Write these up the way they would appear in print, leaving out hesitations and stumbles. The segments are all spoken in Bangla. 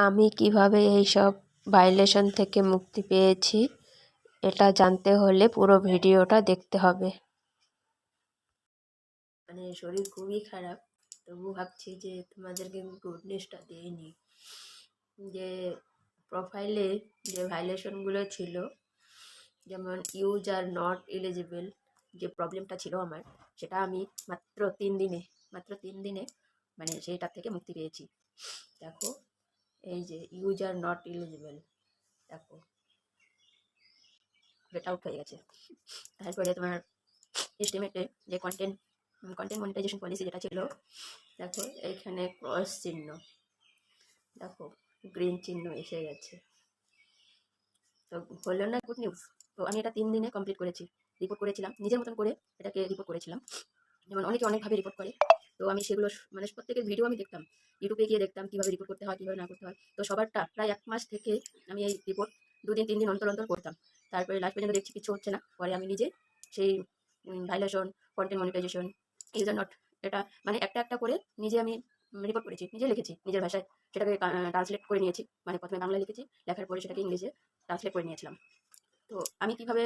আমি কিভাবে এইসব ভাইলেশন থেকে মুক্তি পেয়েছি এটা জানতে হলে পুরো ভিডিওটা দেখতে হবে। মানে শরীর খুবই খারাপ, তবু ভাবছি যে তোমাদেরকে গুড নিউজটা দিইনি। যে প্রোফাইলে যে ভাইলেশনগুলো ছিল, যেমন ইউজ আর নট এলিজিবল, যে প্রবলেমটা ছিল আমার, সেটা আমি মাত্র তিন দিনে মানে সেটা থেকে মুক্তি পেয়েছি। দেখো, এই যে ইউজ আর নট এলিজিবল, দেখো এটা আউট হয়ে গেছে। তারপরে তোমার এস্টিমেটে যে কন্টেন্ট কন্টেন্ট মনিটাইজেশন পলিসি যেটা ছিল, দেখো এইখানে ক্রস চিহ্ন, দেখো গ্রিন চিহ্ন এসে গেছে। তো হলো না গুড নিউজ? তো আমি এটা 3 দিনে কমপ্লিট করেছি। রিপোর্ট করেছিলাম নিজের মতন করে, এটাকে রিপোর্ট করেছিলাম। যেমন অনেকে অনেকভাবে রিপোর্ট করে, তো আমি সেগুলো মানে প্রত্যেকের ভিডিও আমি দেখতাম, ইউটিউবে গিয়ে দেখতাম কীভাবে রিপোর্ট করতে হয়, কীভাবে না করতে হয়। তো সবারটা প্রায় 1 মাস থেকে আমি এই রিপোর্ট 2 দিন 3 দিন অন্তর অন্তর করতাম। তারপরে লাস্ট পর্যন্ত দেখছি কিছু হচ্ছে না। পরে আমি নিজে সেই violation, content monetisation, use or not, এটা মানে একটা একটা করে নিজে আমি রিপোর্ট করেছি, নিজে লিখেছি নিজের ভাষায়। সেটাকে ট্রান্সলেট করে নিয়েছি, মানে প্রথমে বাংলায় লিখেছি, লেখার পরে সেটাকে ইংলিশে ট্রান্সলেট করে নিয়েছিলাম। তো আমি কিভাবে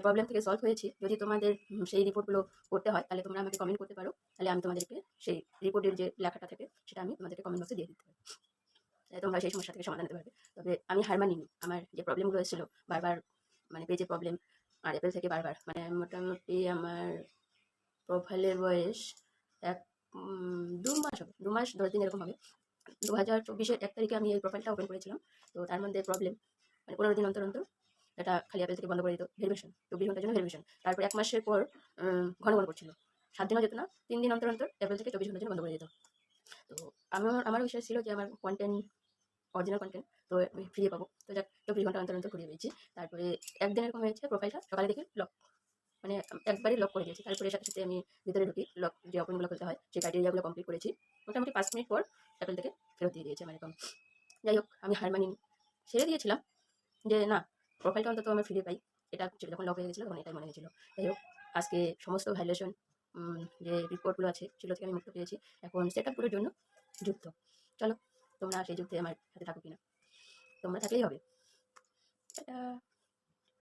প্রবলেম থেকে সলভ হয়েছি, যদি তোমাদের সেই রিপোর্টগুলো করতে হয় তাহলে তোমরা আমাকে কমেন্ট করতে পারো, তাহলে আমি তোমাদেরকে সেই রিপোর্টের যে লেখাটা থাকে সেটা আমি তোমাদেরকে কমেন্ট বক্সে দিয়ে দিতে পারি, তাহলে তোমরা সেই সমস্যা থেকে সমাধান দিতে পারবে। তবে আমি হার মানিনি। আমার যে প্রবলেমগুলো এসেছিলো বারবার, মানে পেজের প্রবলেম আর অ্যাপেল থেকে বারবার, মানে মোটামুটি আমার প্রোফাইলের বয়স 2 মাস হবে, 2 মাস 10 দিন এরকম হবে। 2024-এর 1 তারিখে আমি এই প্রোফাইলটা ওপেন করেছিলাম। তো তার মধ্যে প্রবলেম, মানে 15 দিন অন্তর অন্তর এটা খালি অ্যাপেল থেকে বন্ধ করে দিত ভেরিফিকেশন, 24 ঘন্টার জন্য ভেরিফিকেশন। তারপর 1 মাসের পর ঘন ঘন করছিল, 7 দিনও যেত না, 3 দিন অন্তর অন্তর অ্যাপেল থেকে 24 ঘন্টার জন্য বন্ধ করে দিত। তো আমার বিশ্বাস ছিল যে আমার কন্টেন্ট অরিজিনাল কন্টেন্ট তো ফিরিয়ে পাবো। তো যাক, 24 ঘন্টা অন্তর অন্তর ঘুরিয়ে পেয়েছি। তারপরে একদিন এরকম হয়েছে, প্রোফাইলটা সকালে দেখি লক, মানে একবারই লক করে দিয়েছি। তারপরে সাথে সাথে আমি ভিতরে ঢুকি, লক যে অপেনগুলো খুলতে হয় সেই ক্রাইটেরিয়াগুলো কমপ্লিট করেছি। মোটামুটি 5 মিনিট পর অ্যাপেল থেকে ফেরত দিয়ে দিয়েছে আমার অ্যাকাউন্ট। যাই হোক, আমি হার মানিনি, ছেড়ে দিয়েছিলাম যে না, প্রোফাইলটা অন্তত আমার ফিরে পাই। এটা যখন লক হয়ে গেছিলো তখন এটাই মনে হয়েছিল। যাই হোক, আজকে সমস্ত ভাইলেশন যে রিপোর্টগুলো আছে সেগুলো থেকে আমি মুক্ত পেয়েছি। এখন সেট আপ করার জন্য যুদ্ধ। চলো, তোমরা সেই যুদ্ধে আমার সাথে থাকো কিনা? তোমরা থাকলেই হবে। এটা